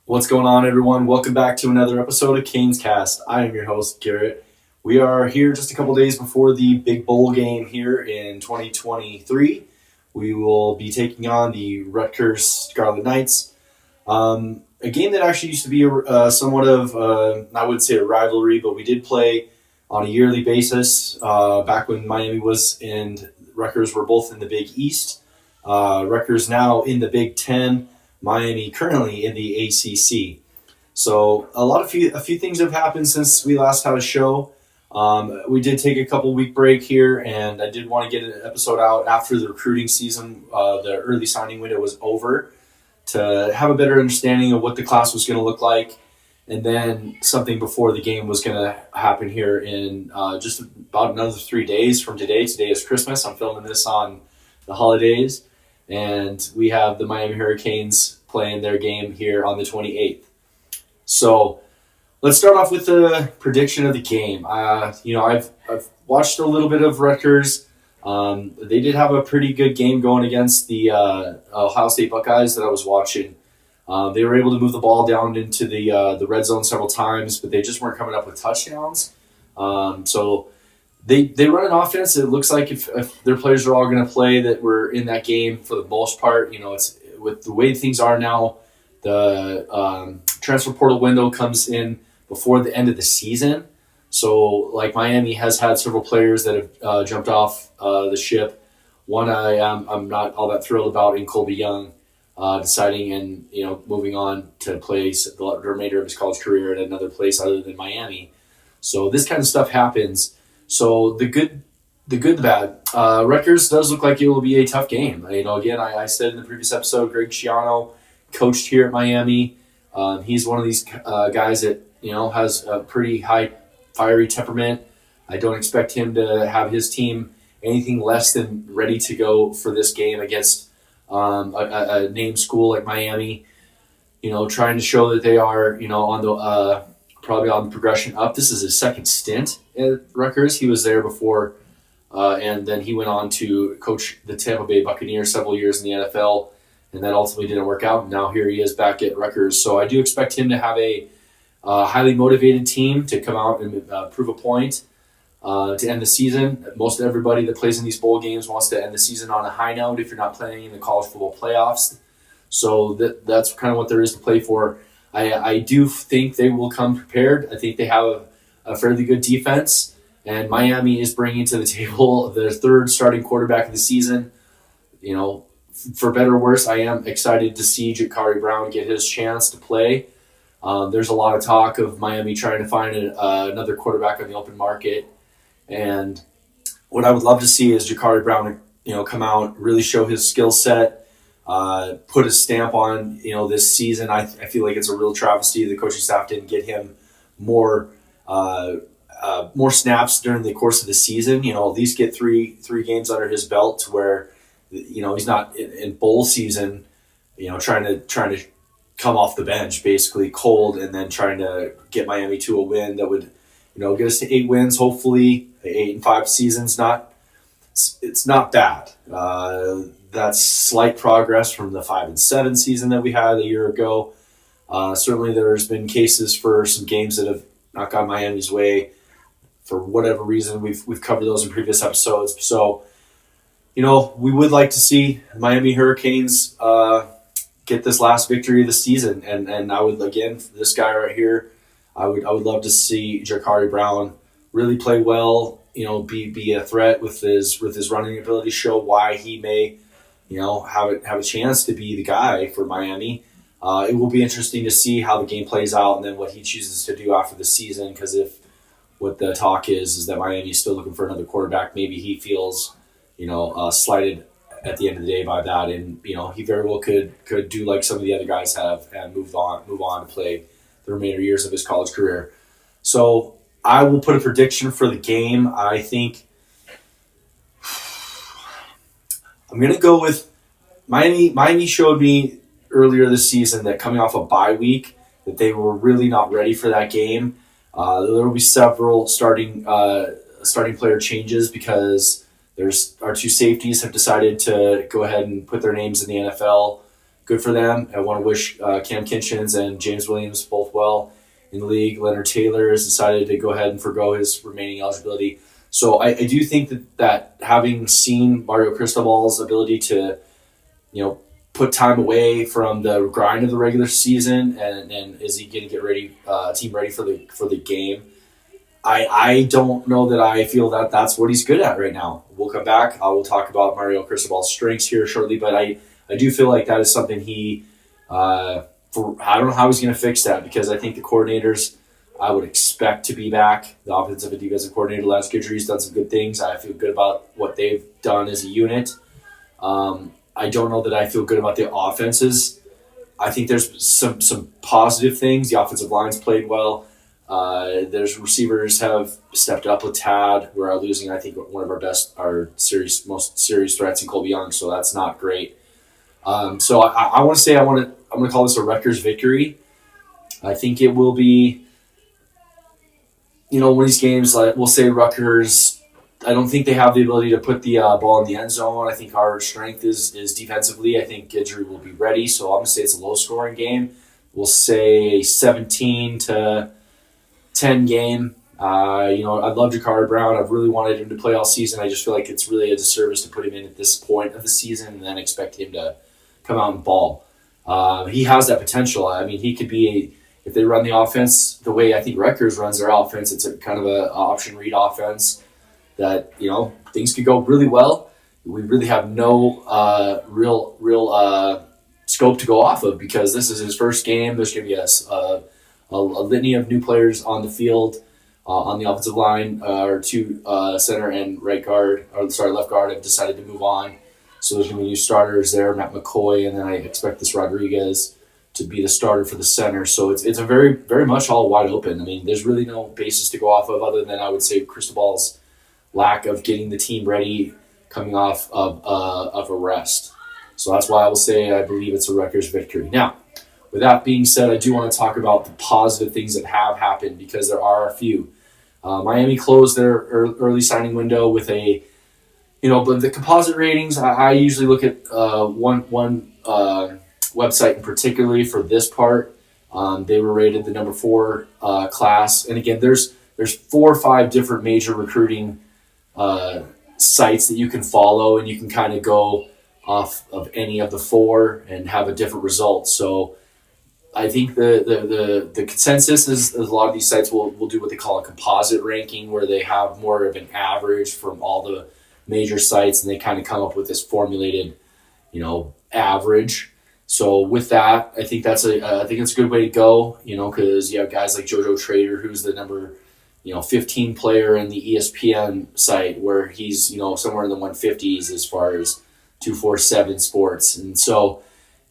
What's going on, everyone? Welcome back to another episode of Canescast. I am your host, Garrett. We are here just a couple days before the big bowl game here in 2023. We will be taking on the Rutgers Scarlet Knights. A game that actually used to be somewhat of, I wouldn't say a rivalry, but we did play on a yearly basis back when Miami was and Rutgers were both in the Big East. Rutgers now in the Big Ten. Miami currently in the ACC. So a few things have happened since we last had a show. We did take a couple week break here, and I did want to get an episode out after the recruiting season. The early signing window was over to have a better understanding of what the class was going to look like, and then something before the game was going to happen here in just about another 3 days from today. Today is Christmas. I'm filming this on the holidays. And we have the Miami Hurricanes playing their game here on the 28th. So let's start off with the prediction of the game. I've watched a little bit of Rutgers. They did have a pretty good game going against the Ohio State Buckeyes that I was watching. They were able to move the ball down into the red zone several times, but they just weren't coming up with touchdowns. So They run an offense. It looks like if their players are all going to play, that we're in that game for the most part. It's with the way things are now. The transfer portal window comes in before the end of the season. So, like Miami has had several players that have jumped off the ship. One I'm not all that thrilled about in Colby Young, deciding and moving on to play the remainder of his college career at another place other than Miami. So this kind of stuff happens. So the good, the bad. Rutgers does look like it will be a tough game. Again, I said in the previous episode, Greg Schiano coached here at Miami. He's one of these guys that has a pretty high fiery temperament. I don't expect him to have his team anything less than ready to go for this game against a named school like Miami. Trying to show that they are on the probably on the progression up. This is his second stint at Rutgers. He was there before, and then he went on to coach the Tampa Bay Buccaneers several years in the NFL, and that ultimately didn't work out. Now here he is back at Rutgers. So I do expect him to have a highly motivated team to come out and prove a point to end the season. Most everybody that plays in these bowl games wants to end the season on a high note if you're not playing in the college football playoffs. So that's kind of what there is to play for. I do think they will come prepared. I think they have a fairly good defense, and Miami is bringing to the table their third starting quarterback of the season. For better or worse, I am excited to see Jakari Brown get his chance to play. There's a lot of talk of Miami trying to find another quarterback on the open market, and what I would love to see is Jakari Brown, come out, really show his skill set. Put a stamp on this season. I feel like it's a real travesty the coaching staff didn't get him more snaps during the course of the season. At least get three games under his belt to where he's not in bowl season. Trying to come off the bench basically cold and then trying to get Miami to a win that would get us to 8 wins. Hopefully, the 8-5 season's it's not bad. That's slight progress from the 5-7 season that we had a year ago. Certainly, there's been cases for some games that have not gone Miami's way for whatever reason. We've covered those in previous episodes. So, we would like to see Miami Hurricanes get this last victory of the season, and I would again this guy right here. I would love to see Jakari Brown really play well. Be a threat with his running ability. Show why he may. Have a chance to be the guy for Miami. It will be interesting to see how the game plays out and then what he chooses to do after the season. Because if what the talk is that Miami is still looking for another quarterback, maybe he feels, slighted at the end of the day by that, and he very well could do like some of the other guys have and move on to play the remainder years of his college career. So I will put a prediction for the game. I think. I'm going to go with Miami. Miami showed me earlier this season that coming off a bye week that they were really not ready for that game. There will be several starting player changes because our two safeties have decided to go ahead and put their names in the NFL. good for them. I want to wish Cam Kinchins and James Williams both well in the league. Leonard Taylor has decided to go ahead and forgo his remaining eligibility. So I do think that having seen Mario Cristobal's ability to, put time away from the grind of the regular season, and is he going to get team ready for the game? I don't know that I feel that that's what he's good at right now. We'll come back. We'll talk about Mario Cristobal's strengths here shortly, but I do feel like that is something I don't know how he's going to fix that, because I think the coordinators I would expect to be back. The offensive and defensive coordinator, Lance Guidry's done some good things. I feel good about what they've done as a unit. I don't know that I feel good about the offenses. I think there's some positive things. The offensive line's played well. There's receivers have stepped up with Tad. We're losing, I think, one of our most serious threats in Colby Young, so that's not great. So I want to say I'm going to call this a Rutgers victory. I think it will be, one of these games, like we'll say Rutgers. I don't think they have the ability to put the ball in the end zone. I think our strength is defensively. I think Guidry will be ready, so I'm going to say it's a low-scoring game. We'll say 17-10 game. I love Jakari Brown. I've really wanted him to play all season. I just feel like it's really a disservice to put him in at this point of the season and then expect him to come out and ball. He has that potential. I mean, he could be if they run the offense the way I think Rutgers runs their offense. It's a kind of a option read offense that things could go really well. We really have no real scope to go off of, because this is his first game. There's going to be a litany of new players on the field. On the offensive line, our two center and left guard have decided to move on. So there's going to be new starters there, Matt McCoy, and then I expect this Rodriguez to be the starter for the center. So it's a very, very much all wide open. I mean, there's really no basis to go off of other than I would say Cristobal's lack of getting the team ready coming off of a rest. So that's why I will say I believe it's a Rutgers victory. Now, with that being said, I do want to talk about the positive things that have happened, because there are a few. Miami closed their early signing window with but the composite ratings, I usually look at one website in particularly for this part. They were rated the number 4 class. And again, there's 4 or 5 different major recruiting sites that you can follow, and you can kind of go off of any of the 4 and have a different result. So I think the consensus is a lot of these sites will do what they call a composite ranking, where they have more of an average from all the major sites, and they kind of come up with this formulated, average. So with that, I think it's a good way to go, because you have guys like JoJo Trader, who's the number 15 player in the ESPN site, where he's somewhere in the 150s as far as 247 sports, and so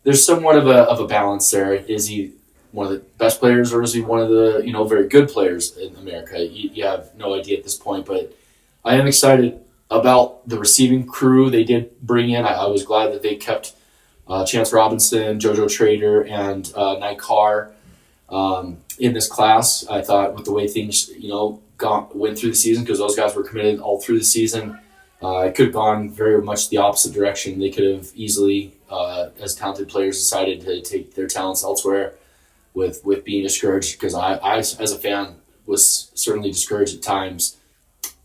there's somewhat of a balance there. Is he one of the best players, or is he one of the very good players in America? You have no idea at this point, but I am excited about the receiving crew they did bring in. I was glad that they kept Chance Robinson, JoJo Trader, and Nye Carr in this class. I thought with the way things went through the season, because those guys were committed all through the season, it could have gone very much the opposite direction. They could have easily, as talented players, decided to take their talents elsewhere with being discouraged, because I as a fan was certainly discouraged at times.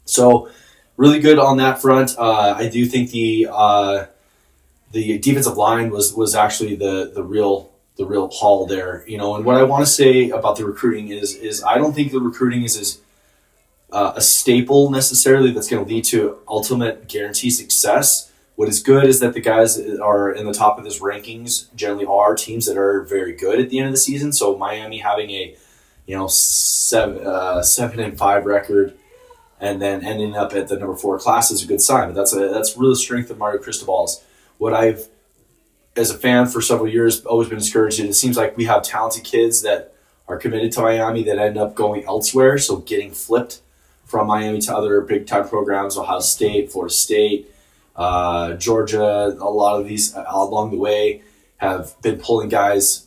So really good on that front. I do think the defensive line was actually the real haul there, and what I want to say about the recruiting is I don't think the recruiting is a staple necessarily that's going to lead to ultimate guaranteed success. What is good is that the guys that are in the top of this rankings generally are teams that are very good at the end of the season. So Miami having a 7-5 record and then ending up at the number 4 class is a good sign. But that's really the strength of Mario Cristobal's. What I've, as a fan for several years, always been discouraged. It seems like we have talented kids that are committed to Miami that end up going elsewhere, so getting flipped from Miami to other big-time programs, Ohio State, Florida State, Georgia. A lot of these along the way have been pulling guys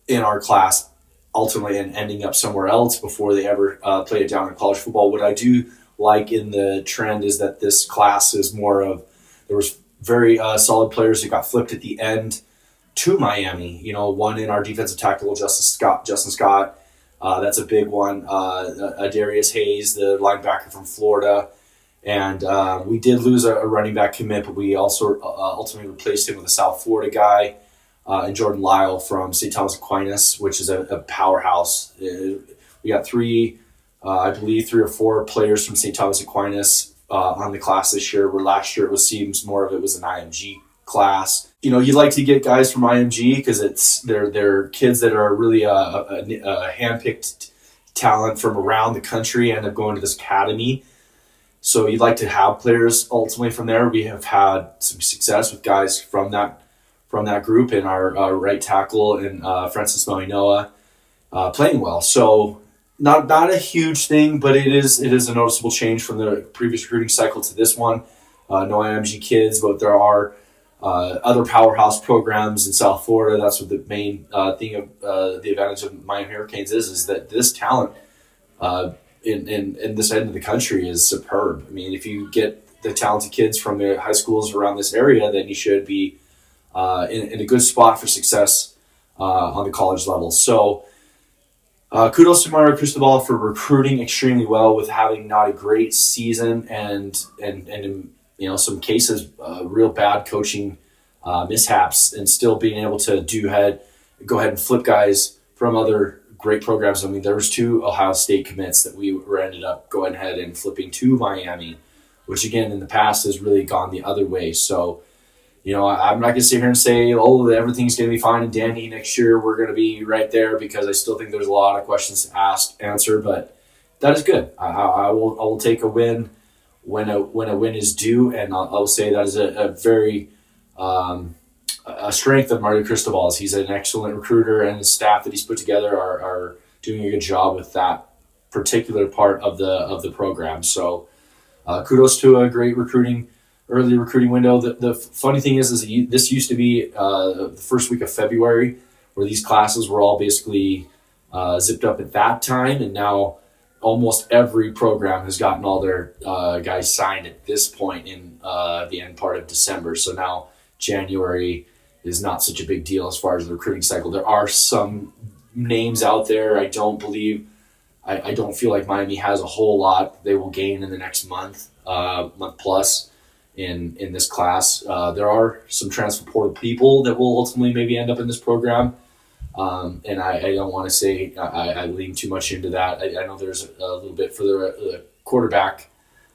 in our class ultimately and ending up somewhere else before they ever play it down in college football. What I do like in the trend is that this class is more of, there was very solid players who got flipped at the end to Miami. One in our defensive tackle, Justin Scott. That's a big one. Darius Hayes, the linebacker from Florida. And we did lose a running back commit, but we also ultimately replaced him with a South Florida guy, and Jordan Lyle from St. Thomas Aquinas, which is a powerhouse. We got three or four players from St. Thomas Aquinas on the class this year, where last year seems more of it was an IMG class. You'd like to get guys from IMG because they're kids that are really a handpicked talent from around the country and end up going to this academy. So you'd like to have players ultimately from there. We have had some success with guys from that group, and our right tackle and Francis Moinoa playing well. So not a huge thing, but it is a noticeable change from the previous recruiting cycle to this one. No IMG kids, but there are other powerhouse programs in South Florida. That's what the main thing of the advantage of Miami Hurricanes is that this talent in this end of the country is superb. I mean, if you get the talented kids from the high schools around this area, then you should be in a good spot for success on the college level. So kudos to Mario Cristobal for recruiting extremely well with having not a great season and in some cases real bad coaching mishaps, and still being able to go ahead and flip guys from other great programs. I mean, there was 2 Ohio State commits that we ended up going ahead and flipping to Miami, which again in the past has really gone the other way. So, I'm not going to sit here and say, everything's going to be fine and dandy next year. We're going to be right there, because I still think there's a lot of questions to answer. But that is good. I will take a win when a win is due, and I'll say that is a very a strength of Mario Cristobal. He's an excellent recruiter, and the staff that he's put together are doing a good job with that particular part of the program. So kudos to a great early recruiting window. The funny thing is this used to be the first week of February, where these classes were all basically zipped up at that time, and now almost every program has gotten all their guys signed at this point in the end part of December. So now January is not such a big deal as far as the recruiting cycle. There are some names out there. I don't feel like Miami has a whole lot they will gain in the next month plus in this class. There are some transfer portal people that will ultimately maybe end up in this program. And I don't want to say I lean too much into that. I know there's a little bit for the quarterback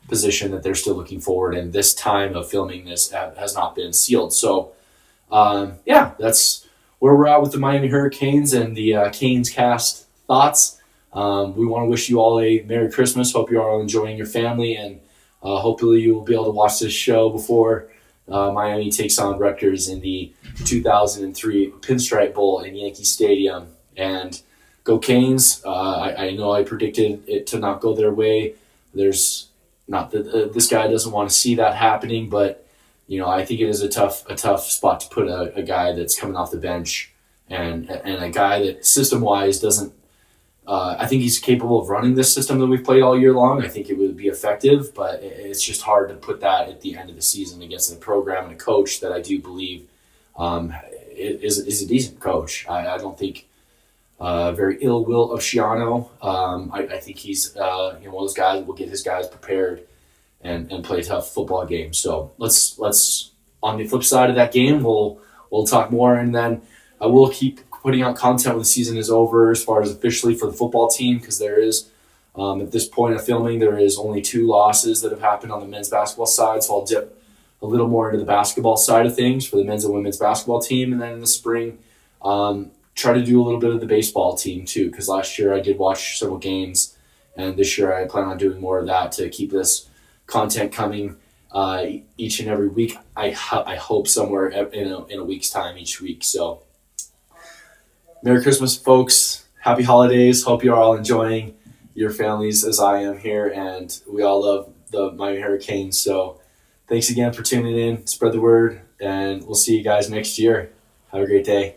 position that they're still looking forward, and this time of filming this has not been sealed. So, that's where we're at with the Miami Hurricanes and the Canescast thoughts. We want to wish you all a Merry Christmas. Hope you're all enjoying your family, and hopefully you will be able to watch this show before Miami takes on Rutgers in the 2003 Pinstripe Bowl in Yankee Stadium. And go Canes. I know I predicted it to not go their way. There's not that this guy doesn't want to see that happening, but I think it is a tough spot to put a guy that's coming off the bench and a guy that system-wise doesn't. I think he's capable of running this system that we've played all year long. I think it would be effective, but it's just hard to put that at the end of the season against a program and a coach that I do believe is a decent coach. I don't think very ill will of Shiano. I think he's one of those guys that will get his guys prepared and play a tough football game. So let's on the flip side of that game, we'll talk more, and then I will keep putting out content when the season is over as far as officially for the football team, because there is at this point of filming there is only 2 losses that have happened on the men's basketball side. So I'll dip a little more into the basketball side of things for the men's and women's basketball team, and then in the spring try to do a little bit of the baseball team too, because last year I did watch several games, and this year I plan on doing more of that to keep this content coming each and every week. I hope somewhere in a week's time each week. So Merry Christmas, folks. Happy holidays. Hope you're all enjoying your families as I am here, and we all love the Miami Hurricanes. So thanks again for tuning in. Spread the word, and we'll see you guys next year. Have a great day.